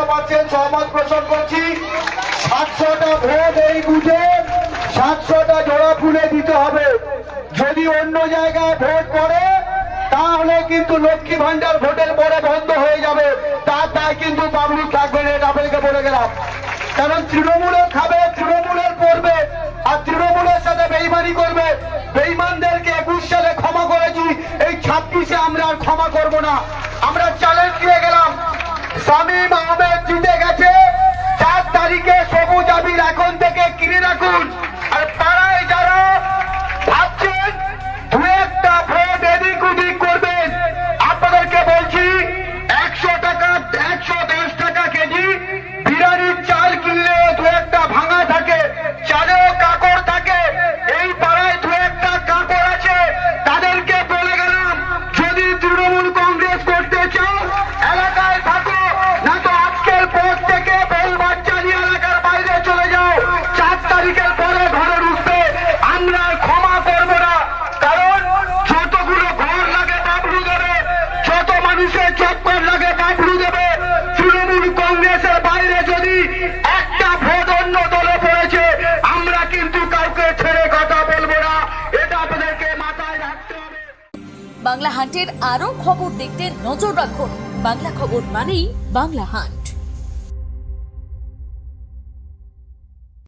পাচ্ছেন সহমত পোষণ করছি। 700টা ভোট এই বুঝে 700টা জোড়া ফুলে দিতে হবে। যদি অন্য জায়গায় ভোট পড়ে তাহলে কিন্তু লক্ষ্মী ভান্ডার ভোটের পরে বন্ধ হয়ে যাবে। তাই কিন্তু পাবলিক থাকবে না, এটা আপনাকে বলে গেলাম। কারণ তৃণমূলের খাবে, তৃণমূলের পড়বে, আর তৃণমূলের সাথে বেইমানি করবে। বেইমানদেরকে 21 সালে ক্ষমা করেছি, এই 26-এ আমরা আর ক্ষমা করব না। আমরা চ্যালেঞ্জ দিয়ে গেলাম, শামীম আহমেদ জিতে গেছে। 4 তারিখে সবুজ আবির এখন থেকে কিনে রাখুন। আর পাড়ায় যারা ভাবছেন দু একটা ভোট এদিক ওদিক করবেন, আপনাদেরকে বলছি 100 টাকা 110 টাকা কেজি বিরিয়ানির চাল কিনলে দু একটা ভাঙা থাকে, চালেও কাকড় থাকে। এই পাড়ায় দু একটা কাকড় আছে, তাদেরকে বলে গেলাম যদি তৃণমূল কংগ্রেস করতে চাও এলাকায় থাকো, না তো আজকের পর থেকে বেল বাচ্চা নিয়ে এলাকার বাইরে চলে যাও। 4 তারিখের পরে ঘরে ঢুকবে, আমরা আর ক্ষমা করব না। কারণ যতগুলো ঘর লাগে বাবলু দেবে, যত মানুষের চক্কর লাগে বাবলু দেবে। তৃণমূল কংগ্রেসের বাইরে যদি একটা ভোট অন্য দলে পড়েছে, আমরা কিন্তু কাউকে ছেড়ে কথা বলবো না, এটা আপনাদেরকে মাথায় রাখতে হবে। বাংলা হান্টের আরও খবর দেখতে নজর রাখুন। বাংলা খবর মানেই বাংলা হান্ট।